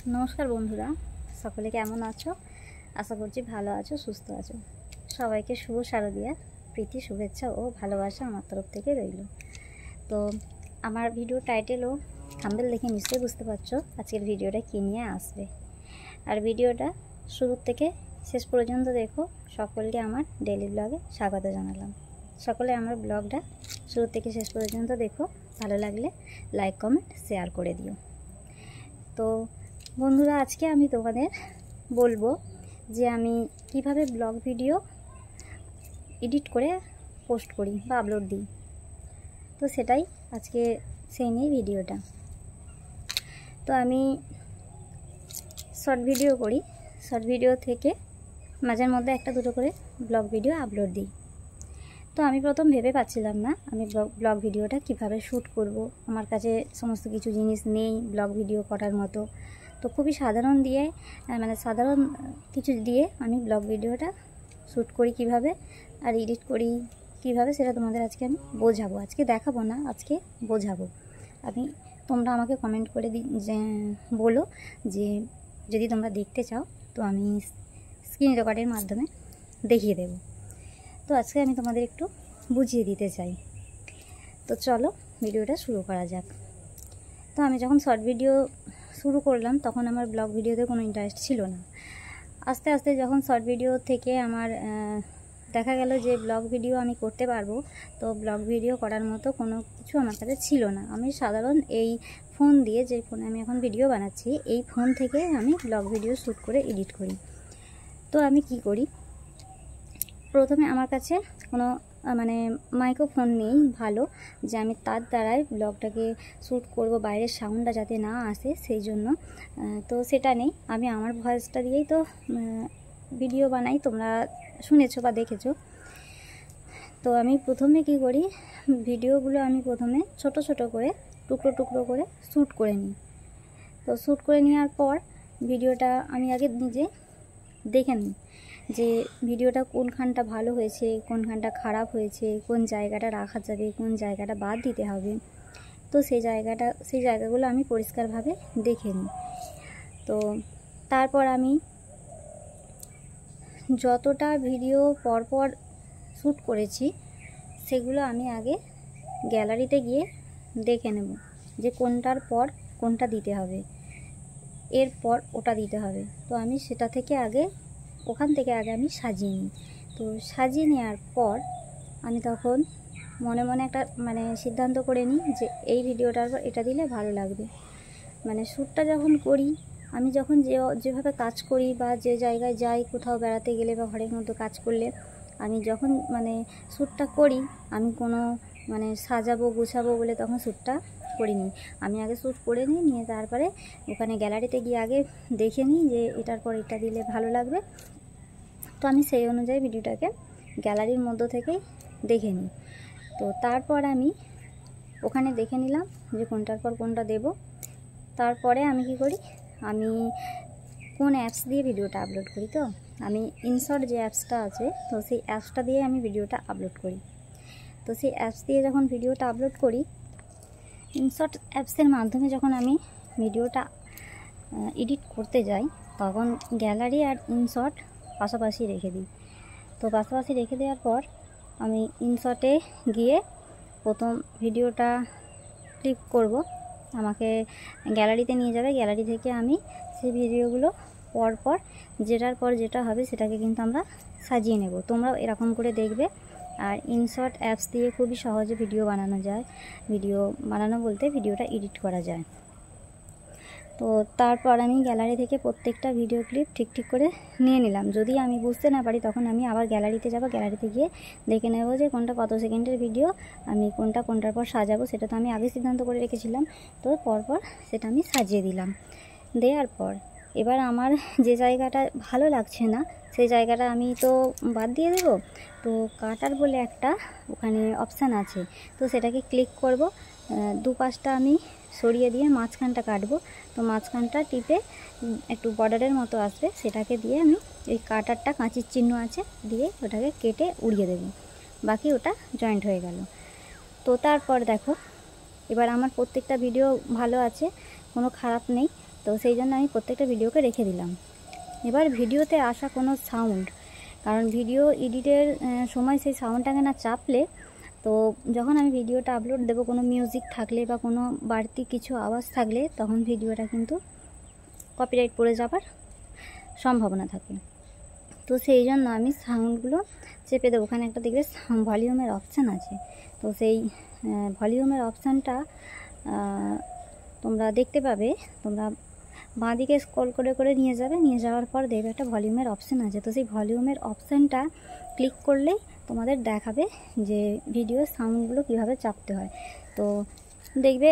নমস্কার বন্ধুরা, সকলে কেমন আছো? আশা করছি ভালো আছো, সুস্থ আছো। সবাইকে শুভ শারদিয়ার প্রীতি, শুভেচ্ছা ও ভালোবাসা আমার তরফ থেকে রইল। তো আমার ভিডিও টাইটেল ও থাম্বনেল দেখে নিশ্চয়ই বুঝতে পারছো আজকের ভিডিওটা কী নিয়ে আসবে। আর ভিডিওটা শুরু থেকে শেষ পর্যন্ত দেখো। সকলকে আমার ডেইলি ব্লগে স্বাগত জানালাম। সকলে আমার ব্লগটা শুরু থেকে শেষ পর্যন্ত দেখো, ভালো লাগলে লাইক, কমেন্ট, শেয়ার করে দিও। তো বন্ধুরা, আজকে আমি তোমাদের বলবো যে আমি কিভাবে ব্লগ ভিডিও এডিট করে পোস্ট করি বা আপলোড দিই। তো সেটাই আজকে সেই নিয়ে ভিডিওটা। তো আমি শর্ট ভিডিও করি, শর্ট ভিডিও থেকে মাঝের মধ্যে একটা দুটো করে ব্লগ ভিডিও আপলোড দিই। তো আমি প্রথম ভেবে পাচ্ছিলাম না আমি ব্লগ ভিডিওটা কিভাবে শ্যুট করব। আমার কাছে সমস্ত কিছু জিনিস নেই ব্লগ ভিডিও করার মতো। তো খুবই সাধারণ কিছু দিয়ে আমি ব্লগ ভিডিওটা শ্যুট করি কিভাবে, আর এডিট করি কিভাবে, সেটা তোমাদের আজকে আমি বোঝাবো। আজকে দেখাবো না, আজকে বোঝাবো। তোমরা আমাকে কমেন্ট করে বলো যে যদি তোমরা দেখতে চাও, তো আমি স্ক্রিন রেকর্ডের মাধ্যমে দেখিয়ে দেব। তো আজকে আমি তোমাদের একটু বুঝিয়ে দিতে চাই। তো চলো ভিডিওটা শুরু করা যাক। তো আমি যখন শর্ট ভিডিও শুরু করলাম তখন আমার ব্লগ ভিডিওতে কোনো ইন্টারেস্ট ছিল না। আস্তে আস্তে যখন শর্ট ভিডিও থেকে আমার দেখা গেল যে ব্লগ ভিডিও আমি করতে পারবো, তো ব্লগ ভিডিও করার মতো কোনো কিছু আমার কাছে ছিল না। আমি সাধারণ এই ফোন দিয়ে, যে ফোনে আমি এখন ভিডিও বানাচ্ছি, এই ফোন থেকে আমি ব্লগ ভিডিও শ্যুট করে এডিট করি। তো আমি কি করি, প্রথমে আমার কাছে কোনো মাইক্রোফোন নেই ভালো, যে আমি তার দ্বারাই ব্লগটাকে শ্যুট করব, বাইরের সাউন্ডটা যাতে না আসে সেই জন্য। তো সেটা নেই, আমি আমার ভয়েসটা দিয়েই তো ভিডিও বানাই, তোমরা শুনেছো বা দেখেছো। তো আমি প্রথমে কি করি, ভিডিওগুলো আমি প্রথমে ছোট ছোট করে টুকরো টুকরো করে শ্যুট করে নিই। তো শ্যুট করে নেওয়ার পর ভিডিওটা আমি আগে নিজে দেখে নিই যে ভিডিওটা কোনখানটা ভালো হয়েছে, কোনখানটা খারাপ হয়েছে, কোন জায়গাটা রাখা যাবে, কোন জায়গাটা বাদ দিতে হবে। তো সেই জায়গাগুলো আমি পরিষ্কারভাবে দেখে নিই। তো তারপর আমি যতটা ভিডিও পরপর শ্যুট করেছি সেগুলো আমি আগে গ্যালারিতে গিয়ে দেখে নেব যে কোনটার পর কোনটা দিতে হবে, এরপর ওটা দিতে হবে। তো আমি ওখান থেকে আগে আমি সাজিয়ে নিই। তো সাজিয়ে নেওয়ার পর আমি তখন মনে মনে একটা সিদ্ধান্ত করে নিই যে এই ভিডিওটার পর এটা দিলে ভালো লাগবে। শ্যুটটা যখন করি, আমি যখন যেভাবে কাজ করি বা যে জায়গায় যাই, কোথাও বেড়াতে গেলে বা ঘরের মধ্যে কাজ করলে, আমি যখন শ্যুটটা করি, আমি কোনো সাজাবো গুছাবো বলে তখন শ্যুটটা করিনি। আমি আগে শ্যুট করে নিয়ে তারপরে ওখানে গ্যালারিতে গিয়ে আগে দেখে নিই যে এটার পর এটা দিলে ভালো লাগবে। তো আমি সেই অনুযায়ী ভিডিওটাকে গ্যালারির মধ্য থেকেই দেখে নিই। তো তারপর আমি ওখানে দেখে নিলাম যে কোনটার পর কোনটা দেব। তারপরে আমি কি করি, আমি কোন অ্যাপস দিয়ে ভিডিওটা আপলোড করি, তো আমি ইনশর্ট যে অ্যাপসটা আছে, তো সেই অ্যাপসটা দিয়ে আমি ভিডিওটা আপলোড করি। তো সেই অ্যাপস দিয়ে যখন ভিডিওটা আপলোড করি, ইনশর্ট অ্যাপসের মাধ্যমে যখন আমি ভিডিওটা এডিট করতে যাই, তখন গ্যালারি আর ইনশর্ট পাশাপাশি রেখে দিই। তো পাশাপাশি রেখে দেওয়ার পর আমি ইনশর্টে গিয়ে প্রথম ভিডিওটা ক্লিক করব, আমাকে গ্যালারিতে নিয়ে যাবে। গ্যালারি থেকে আমি সেই ভিডিওগুলো পরপর যেটার পর যেটা হবে সেটাকে কিন্তু আমরা সাজিয়ে নেব। তোমরাও এরকম করে দেখবে। আর ইনশর্ট অ্যাপস দিয়ে খুবই সহজে ভিডিও বানানো যায়। ভিডিওটা এডিট করা যায়। তো তারপর আমি গ্যালারি থেকে প্রত্যেকটা ভিডিও ক্লিপ ঠিক করে নিয়ে নিলাম। যদি আমি বুঝতে না পারি তখন আমি আবার গ্যালারিতে যাব, গ্যালারিতে গিয়ে দেখে নেব যে কোনটা কত সেকেন্ডের ভিডিও, আমি কোনটার পর সাজাবো। সেটা তো আমি আগে সিদ্ধান্ত করে রেখেছিলাম। তো পরপর সেটা আমি সাজিয়ে দিলাম। দেওয়ার পর এবার আমার যে জায়গাটা ভালো লাগছে না সেই জায়গাটা আমি তো বাদ দিয়ে দেব। তো কাটার বলে একটা ওখানে অপশান আছে, তো সেটাকে ক্লিক করব। দুপাশটা আমি সরিয়ে দিয়ে মাঝখানটা কাটবো। তো মাঝখানটা টিপে একটু বর্ডারের মতো আসবে, সেটাকে দিয়ে আমি এই কাটারটা কাঁচির চিহ্ন আছে দিয়ে ওটাকে কেটে উড়িয়ে দেব। বাকি ওটা জয়েন্ট হয়ে গেল। তো তারপর দেখো, এবার আমার প্রত্যেকটা ভিডিও ভালো আছে, কোনো খারাপ নেই। তো সেই জন্য আমি প্রত্যেকটা ভিডিওকে রেখে দিলাম। এবার ভিডিওতে আসা কোনো সাউন্ড, কারণ ভিডিও এডিটের সময় সেই সাউন্ডটাকে না চাপলে, তো যখন আমি ভিডিওটা আপলোড দেবো কোনো মিউজিক থাকলে বা কোনো বাড়তি কিছু আওয়াজ থাকলে তখন ভিডিওটা কিন্তু কপিরাইট পড়ে যাবার সম্ভাবনা থাকে। তো সেই জন্য আমি সাউন্ডগুলো চেপে দেবো। ওখানে একটা দেখবে ভলিউমের অপশান আছে, তো সেই ভলিউমের অপশানটা তোমরা দেখতে পাবে। তোমরা বাঁ দিকে স্ক্রল করে করে নিয়ে যাবে, নিয়ে যাওয়ার পর দেখবে একটা ভলিউমের অপশান আছে। তো সেই ভলিউমের অপশানটা ক্লিক করলেই তোমাদের দেখাবে যে ভিডিওর সাউন্ডগুলো কীভাবে চাপতে হয়। তো দেখবে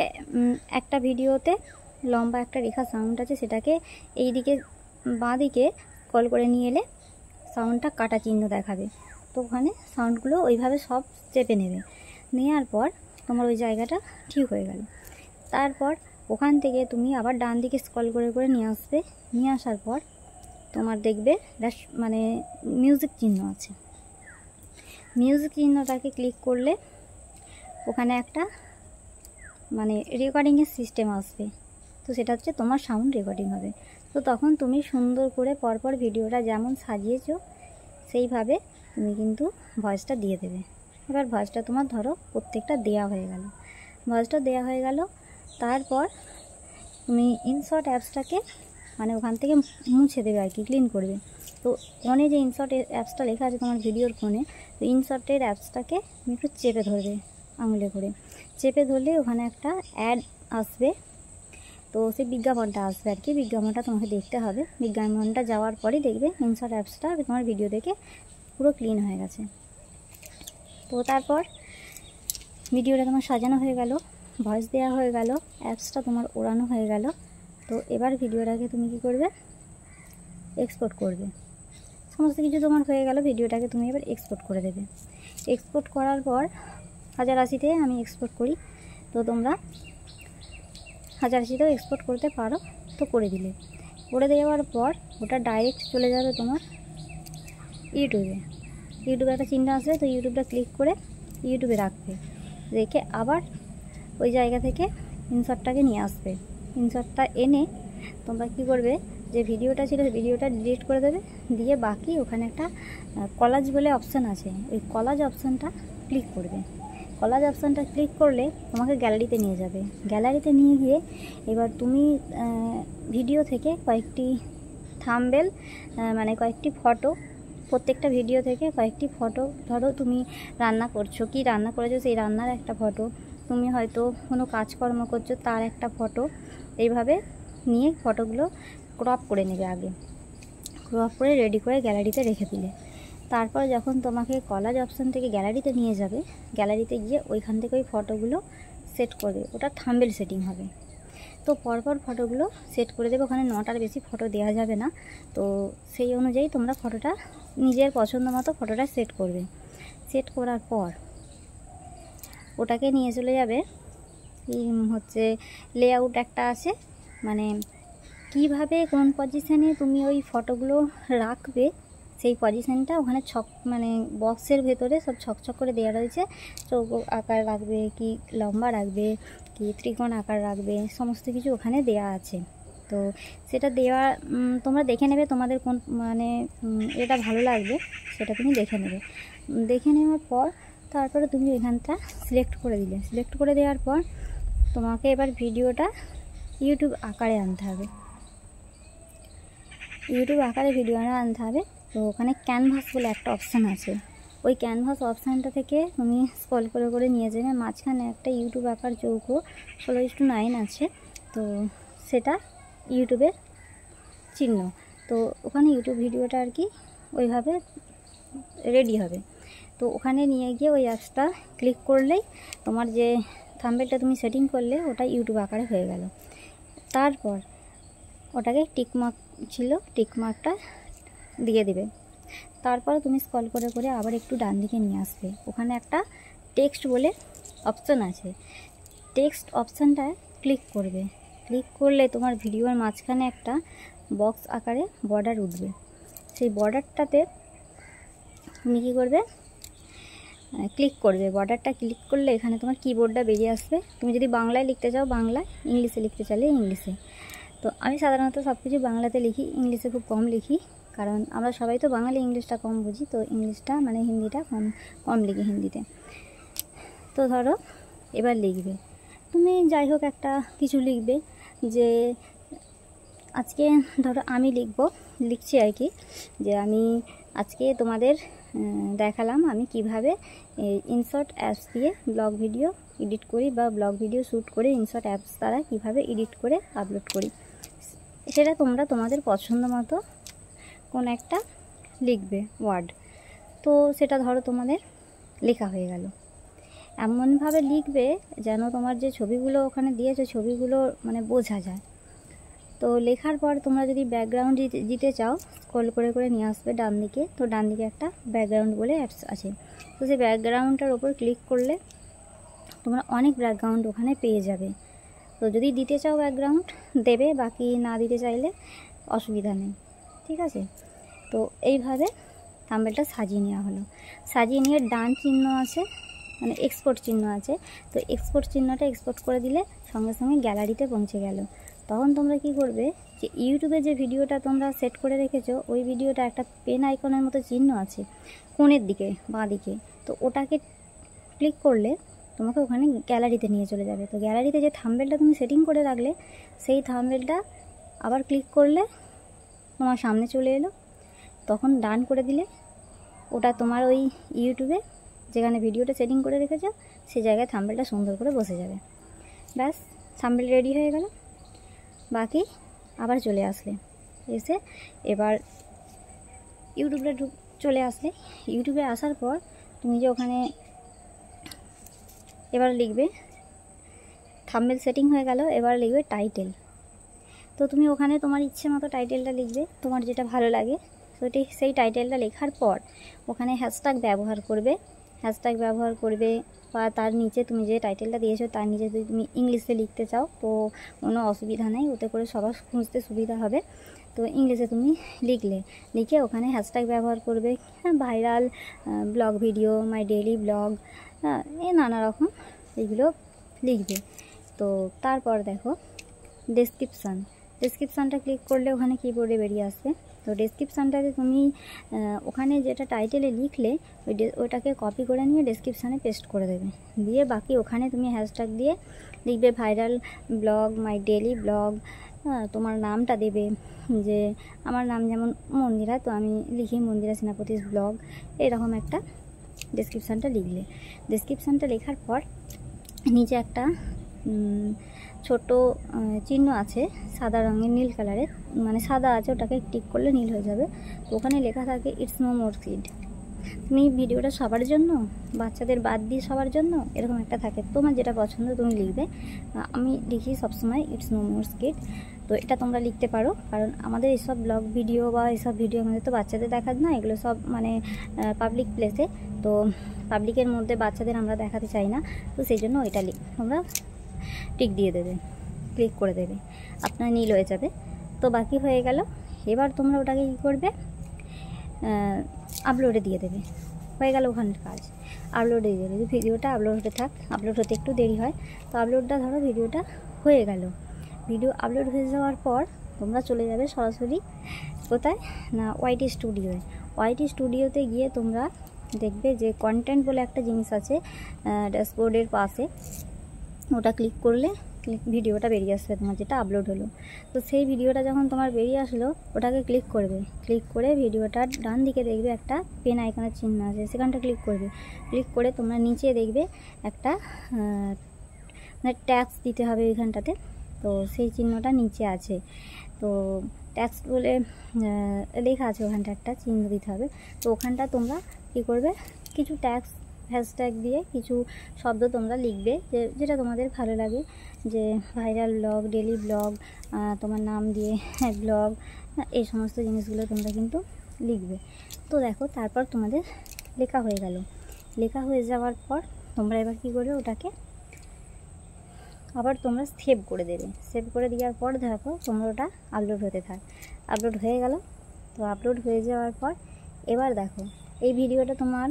একটা ভিডিওতে লম্বা একটা রেখা সাউন্ড আছে, সেটাকে এই দিকে বাঁ দিকে স্ক্রল করে নিয়ে এলে সাউন্ডটা কাটা চিহ্ন দেখাবে। তো ওখানে সাউন্ডগুলো ওইভাবে সব চেপে নেবে, নেওয়ার পর তোমার ওই জায়গাটা ঠিক হয়ে গেল। তারপর ওখান থেকে তুমি আবার ডান দিকে স্ক্রল করে করে নিয়ে আসবে, নিয়ে আসার পর তোমার দেখবে মানে মিউজিক চিহ্ন আছে। মিউজিক চিহ্নটাকে ক্লিক করলে ওখানে একটা মানে রেকর্ডিংয়ের সিস্টেম আসবে। তো সেটা হচ্ছে তোমার সাউন্ড রেকর্ডিং হবে। তো তখন তুমি সুন্দর করে পরপর ভিডিওটা যেমন সাজিয়েছো সেইভাবে তুমি কিন্তু ভয়েসটা দিয়ে দেবে। এবার ভয়েসটা তোমার ধরো প্রত্যেকটা দেয়া হয়ে গেল, ভয়েসটা দেয়া হয়ে গেল। তারপর তুমি ইনশর্ট অ্যাপসটাকে মানে ওখান থেকে মুছে দেবে আর কি, ক্লিন করবে। তো ফোনে যে ইনশর্ট অ্যাপসটা লেখা আছে তোমার ভিডিওর ফোনে, তো ইনশর্টের অ্যাপসটাকে তুমি একটু চেপে ধরবে, আঙুলে করে চেপে ধরলে ওখানে একটা অ্যাড আসবে। তো সেই বিজ্ঞাপনটা আসবে আর কি, বিজ্ঞাপনটা তোমাকে দেখতে হবে। বিজ্ঞাপনটা যাওয়ার পরেই দেখবে ইনশর্ট অ্যাপসটা তোমার ভিডিও দেখে পুরো ক্লিন হয়ে গেছে। তো তারপর ভিডিওটা তোমার সাজানো হয়ে গেল, ভয়েস দেওয়া হয়ে গেল, অ্যাপসটা তোমার ওড়ানো হয়ে গেল। তো এবার ভিডিওটাকে তুমি কী করবে, এক্সপোর্ট করবে। সমস্ত কিছু তোমার হয়ে গেল, ভিডিওটাকে তুমি এবার এক্সপোর্ট করে দেবে। এক্সপোর্ট করার পর 1080-তে আমি এক্সপোর্ট করি, তো তোমরা 1080-তেও এক্সপোর্ট করতে পারো। তো করে দিলে, করে দেওয়ার পর ওটা ডাইরেক্ট চলে যাবে তোমার ইউটিউবে। ইউটিউবে একটা চিহ্ন আসবে, তো ইউটিউবটা ক্লিক করে ইউটিউবে রাখবে, রেখে আবার ওই জায়গা থেকে ইনশর্টটাকে নিয়ে আসবে। ইনশর্টটা এনে তোমরা কী করবে, যে ভিডিওটা ছিল ভিডিওটা ডিলিট করে দেবে, দিয়ে বাকি ওখানে একটা কলাজ বলে অপশান আছে, ওই কলাজ অপশানটা ক্লিক করবে। কলাজ অপশানটা ক্লিক করলে তোমাকে গ্যালারিতে নিয়ে যাবে। গ্যালারিতে নিয়ে গিয়ে এবার তুমি ভিডিও থেকে কয়েকটি থাম্বনেল মানে কয়েকটি ফটো, প্রত্যেকটা ভিডিও থেকে কয়েকটি ফটো, ধরো তুমি রান্না করছো, কি রান্না করেছো সেই রান্নার একটা ফটো, তুমি হয়তো কোনো কাজকর্ম করছো তার একটা ফটো, এইভাবে নিয়ে ফটোগুলো ক্রপ করে নেবে। আগে ক্রপ করে রেডি করে গ্যালারিতে রেখে দিলে, তারপর যখন তোমাকে কলাজ অপশান থেকে গ্যালারিতে নিয়ে যাবে, গ্যালারিতে গিয়ে ওইখান থেকে ওই ফটোগুলো সেট করবে। ওটা থাম্বনেল সেটিং হবে। তো পরপর ফটোগুলো সেট করে দেবে। ওখানে 9টার বেশি ফটো দেওয়া যাবে না। তো সেই অনুযায়ী তোমরা ফটোটা নিজের পছন্দ মতো ফটোটা সেট করবে। সেট করার পর ওটাকে নিয়ে চলে যাবে হচ্ছে লেআউট একটা আছে, মানে কিভাবে কোন পজিশানে তুমি ওই ফটোগুলো রাখবে সেই পজিশানটা ওখানে মানে বক্সের ভেতরে সব ছকছক করে দেওয়া রয়েছে। চৌকো আকার রাখবে কি লম্বা রাখবে কি ত্রিকোণ আকার রাখবে, সমস্ত কিছু ওখানে দেয়া আছে। তো সেটা দেওয়া তোমরা দেখে নেবে, তোমাদের কোন মানে এটা ভালো লাগবে সেটা তুমি দেখে নেবে। দেখে নেওয়ার পর তারপরে তুমি এখানটা সিলেক্ট করে দিলে, সিলেক্ট করে দেওয়ার পর তোমাকে এবার ভিডিওটা ইউটিউব আকারে আনতে হবে। ইউটিউব আকারে ভিডিওটা আনতে হবে। তো ওখানে ক্যানভাস বলে একটা অপশান আছে, ওই ক্যানভাস অপশানটা থেকে তুমি স্ক্রল করে করে নিয়ে যাবে। মাঝখানে একটা ইউটিউব আকার চৌকো 16:9 আছে, তো সেটা ইউটিউবের চিহ্ন। তো ওখানে ইউটিউব ভিডিওটা আর কি ওইভাবে রেডি হবে। তো ওখানে নিয়ে গিয়ে ওই অ্যাপসটা ক্লিক করলেই তোমার যে থাম্বনেলটা তুমি সেটিং করলে ওটা ইউটিউব আকারে হয়ে গেল। তারপর ওটাকে টিকমার্ক ছিল, টিকমার্কটা দিয়ে দেবে। তারপর তুমি স্ক্রল করে করে আবার একটু ডান দিকে নিয়ে আসবে। ওখানে একটা টেক্সট বলে অপশান আছে, টেক্সট অপশানটা ক্লিক করবে। ক্লিক করলে তোমার ভিডিওর মাঝখানে একটা বক্স আকারে বর্ডার উঠবে। সেই বর্ডারটাতে তুমি কী করবে, ক্লিক করবে। বর্ডারটা ক্লিক করলে এখানে তোমার কিবোর্ডটা বেরিয়ে আসবে। তুমি যদি বাংলায় লিখতে চাও বাংলায়, ইংলিশে লিখতে চাইলে ইংলিশে। তো আমি সাধারণত সব কিছু বাংলাতে লিখি, ইংলিশে খুব কম লিখি, কারণ আমরা সবাই তো বাঙালি, ইংলিশটা কম বুঝি, তো ইংলিশটা মানে হিন্দিটা কম লিখি হিন্দিতে। তো ধরো এবার লিখবে তুমি, যাই হোক একটা কিছু লিখবে, যে আজকে ধরো আমি লিখছি আর কি, যে আমি আজকে তোমাদের দেখালাম আমি কিভাবে ইনশর্ট অ্যাপস দিয়ে ব্লগ ভিডিও এডিট করি, বা ব্লগ ভিডিও শ্যুট করে ইনশর্ট অ্যাপস দ্বারা কিভাবে এডিট করে আপলোড করি। সেটা তোমরা তোমাদের পছন্দ মতো কোন একটা লিখবে ওয়ার্ড। তো সেটা ধরো তোমাদের লেখা হয়ে গেল। এমনভাবে লিখবে যেন তোমার যে ছবিগুলো ওখানে দিয়েছে ছবিগুলো মানে বোঝা যায়। তো লেখার পর তোমরা যদি ব্যাকগ্রাউন্ড দিতে চাও, স্ক্রল করে করে নিয়ে আসবে ডান দিকে। তো ডান দিকে একটা ব্যাকগ্রাউন্ড বলে অ্যাপস আছে, তো সেই ব্যাকগ্রাউন্ডটার ওপর ক্লিক করলে তোমরা অনেক ব্যাকগ্রাউন্ড ওখানে পেয়ে যাবে। তো যদি দিতে চাও ব্যাকগ্রাউন্ড দেবে, বাকি না দিতে চাইলে অসুবিধা নেই, ঠিক আছে। তো এইভাবে থাম্বনেলটা সাজিয়ে নেওয়া হলো। সাজিয়ে নিয়ে ডান চিহ্ন আছে, মানে এক্সপোর্ট চিহ্ন আছে, তো এক্সপোর্ট চিহ্নটা এক্সপোর্ট করে দিলে সঙ্গে সঙ্গে গ্যালারিতে পৌঁছে গেল। তখন তোমরা কি করবে, যে ইউটিউবে যে ভিডিওটা তোমরা সেট করে রেখেছো ওই ভিডিওটা একটা পেন আইকনের মতো চিহ্ন আছে কোণের দিকে বাঁ দিকে, তো ওটাকে ক্লিক করলে তোমাকে ওখানে গ্যালারিতে নিয়ে চলে যাবে। তো গ্যালারিতে যে থাম্বনেলটা তুমি সেটিং করে রাখলে সেই থাম্বনেলটা আবার ক্লিক করলে তোমার সামনে চলে এলো। তখন ডান করে দিলে ওটা তোমার ওই ইউটিউবে যেখানে ভিডিওটা সেটিং করে রেখেছো সেই জায়গায় থাম্বনেলটা সুন্দর করে বসে যাবে। ব্যাস, থাম্বনেল রেডি হয়ে গেল। বাকি আবার চলে আসলে, এসে এবার ইউটিউবে চলে আসলে, ইউটিউবে আসার পর তুমি যে ওখানে এবার লিখবে থাম্বনেল সেটিং হয়ে গেল, এবার লিখবে টাইটেল। তো তুমি ওখানে তোমার ইচ্ছে মতো টাইটেলটা লিখবে, তোমার যেটা ভালো লাগে। তো সেই টাইটেলটা লেখার পর ওখানে হ্যাশট্যাগ ব্যবহার করবে, বা তার নিচে তুমি যে টাইটেলটা দিয়েছো তার নিচে যদি তুমি ইংলিশে লিখতে চাও তো কোনো অসুবিধা নেই, ওতে করে সবার খুঁজতে সুবিধা হবে। তো ইংলিশে তুমি লিখে ওখানে হ্যাশট্যাগ ব্যবহার করবে, viral blog video, my daily blog, এই নানা রকম এইগুলো লিখবে। তো তারপর দেখো ডেসক্রিপশানটা ক্লিক করলে ওখানে কিবোর্ডে বেরিয়ে আসবে। তো ডেসক্রিপশানটাতে তুমি ওখানে যেটা টাইটেলে লিখলে ওইটাকে কপি করে নিয়ে ডেসক্রিপশানে পেস্ট করে দেবে, দিয়ে বাকি ওখানে তুমি হ্যাশট্যাগ দিয়ে লিখবে viral blog, my daily blog, তোমার নামটা দেবে, যে আমার নাম যেমন মন্দিরা, তো আমি লিখি মন্দিরা সেনাপতিস ব্লগ, এরকম একটা ডেসক্রিপশানটা লিখলে। ডেসক্রিপশানটা লেখার পর নিচে একটা ছোট চিহ্ন আছে সাদা রঙের, নীল কালারের, মানে সাদা আছে, ওটাকে টিক করলে নীল হয়ে যাবে। তো ওখানে লেখা থাকে ইটস নো মোর কিড। তুমি ভিডিওটা সবার জন্য, বাচ্চাদের বাদ দিয়ে সবার জন্য, এরকম একটা থাকে, তোমার যেটা পছন্দ তুমি লিখবে। আমি লিখি সবসময় ইটস নো মোর কিড। তো এটা তোমরা লিখতে পারো, কারণ আমাদের এইসব ব্লগ ভিডিও বা এইসব ভিডিও আমাদের তো বাচ্চাদের দেখার না, এগুলো সব মানে পাবলিক প্লেসে, তো পাবলিকের মধ্যে বাচ্চাদের আমরা দেখাতে চাই না, তো সেই জন্য এটা তোমরা টিক দিয়ে দেবে, ক্লিক করে দেবে, আপনার নীল হয়ে যাবে। তো বাকি হয়ে গেল। এবার তোমরা ওটাকে কী করবে, আপলোডে দিয়ে দেবে, হয়ে গেল ওখানের কাজ। আপলোডে দিয়ে দেবে, ভিডিওটা আপলোড হতে থাক, আপলোড হতে একটু দেরি হয়। তো আপলোডটা ধরো ভিডিওটা হয়ে গেল, ভিডিও আপলোড হয়ে যাওয়ার পর তোমরা চলে যাবে সরাসরি কোথায় না ওয়াইটি স্টুডিওয়ে। ওয়াইটি স্টুডিওতে গিয়ে তোমরা দেখবে যে কন্টেন্ট বলে একটা জিনিস আছে ড্যাশবোর্ডের পাশে, ওটা ক্লিক করলে ভিডিওটা বেরিয়ে আসবে তোমার যেটা আপলোড হলো। তো সেই ভিডিওটা যখন তোমার বেরিয়ে আসলো ওটাকে ক্লিক করবে, ক্লিক করে ভিডিওটার ডান দিকে দেখবে একটা পেন আইকনের চিহ্ন আছে, সেখানটা ক্লিক করবে। ক্লিক করে তোমরা নিচে দেখবে একটা মানে ট্যাক্স দিতে হবে ওইখানটাতে, তো সেই চিহ্নটা নিচে আছে। তো ট্যাক্স বলে লেখা আছে, ওখানটা একটা চিহ্ন দিতে হবে। তো ওখানটা তোমরা কী করবে, কিছু ট্যাক্স হ্যাশট্যাগ দিয়ে কিছু শব্দ তোমরা লিখবে, যেটা তোমাদের ভালো লাগে, যে ভাইরাল ব্লগ, ডেলি ব্লগ, তোমার নাম দিয়ে ব্লগ, এই সমস্ত জিনিসগুলো তোমরা কিন্তু লিখবে। তো দেখো তারপর তোমাদের লেখা হয়ে গেল। লেখা হয়ে যাওয়ার পর তোমরা এবার কী করবে, ওটাকে আবার তোমরা সেভ করে দেবে। সেভ করে দেওয়ার পর দেখো তোমরা ওটা আপলোড হতে থাক। আপলোড হয়ে গেল। তো আপলোড হয়ে যাওয়ার পর এবার দেখো এই ভিডিওটা তোমার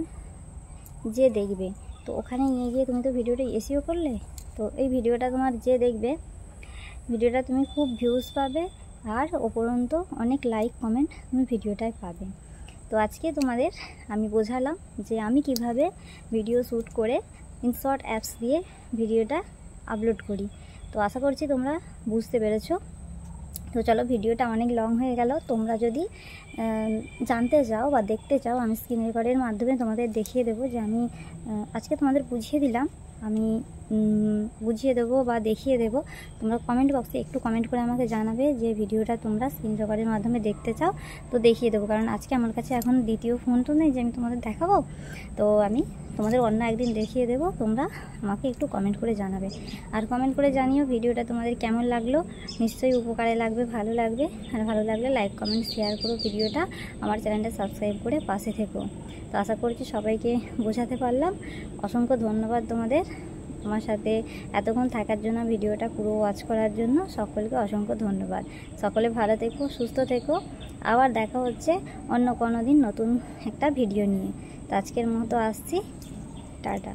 যে দেখবে, তো ওখানে নিয়ে গিয়ে তুমি তো ভিডিওটা এসইও করলে, তো এই ভিডিওটা তোমার যে দেখবে ভিডিওটা তুমি খুব ভিউজ পাবে আর উপরন্ত অনেক লাইক কমেন্ট তুমি ভিডিওটায় পাবে। তো আজকে তোমাদের আমি বোঝালাম যে আমি কিভাবে ভিডিও শ্যুট করে ইনশট অ্যাপস দিয়ে ভিডিওটা আপলোড করি। তো আশা করছি তোমরা বুঝতে পেরেছো। তো চলো, ভিডিওটা অনেক লং হয়ে গেল। তোমরা যদি জানতে চাও বা দেখতে চাও, আমি স্ক্রিন রেকর্ডের মাধ্যমে তোমাদের দেখিয়ে দেবো যে আমি আজকে তোমাদের বুঝিয়ে দিলাম, আমি বুঝিয়ে দেবো বা দেখিয়ে দেবো। তোমরা কমেন্ট বক্সে একটু কমেন্ট করে আমাকে জানাবে যে ভিডিওটা তোমরা স্ক্রিন রেকর্ডের মাধ্যমে দেখতে চাও, তো দেখিয়ে দেবো। কারণ আজকে আমার কাছে এখন দ্বিতীয় ফোন তো নেই যে আমি তোমাদের দেখাবো, তো আমি তোমাদের অন্য একদিন দেখিয়ে দেবো। তোমরা আমাকে একটু কমেন্ট করে জানাবে, আর কমেন্ট করে জানিও ভিডিওটা তোমাদের কেমন লাগলো। নিশ্চয়ই উপকারে লাগবে, ভালো লাগবে। আর ভালো লাগলে লাইক কমেন্ট শেয়ার করো ভিডিওটা, আমার চ্যানেলটা সাবস্ক্রাইব করে পাশে থেকো। তো আশা করছি সবাইকে বোঝাতে পারলাম। অসংখ্য ধন্যবাদ তোমাদের আমার সাথে এতক্ষণ থাকার জন্য, ভিডিওটা পুরো ওয়াচ করার জন্য সকলকে অসংখ্য ধন্যবাদ। সকলে ভালো থেকো, সুস্থ থেকো। আবার দেখা হচ্ছে অন্য কোনো দিন নতুন একটা ভিডিও নিয়ে। তো আজকের মতো আসছি, টাটা।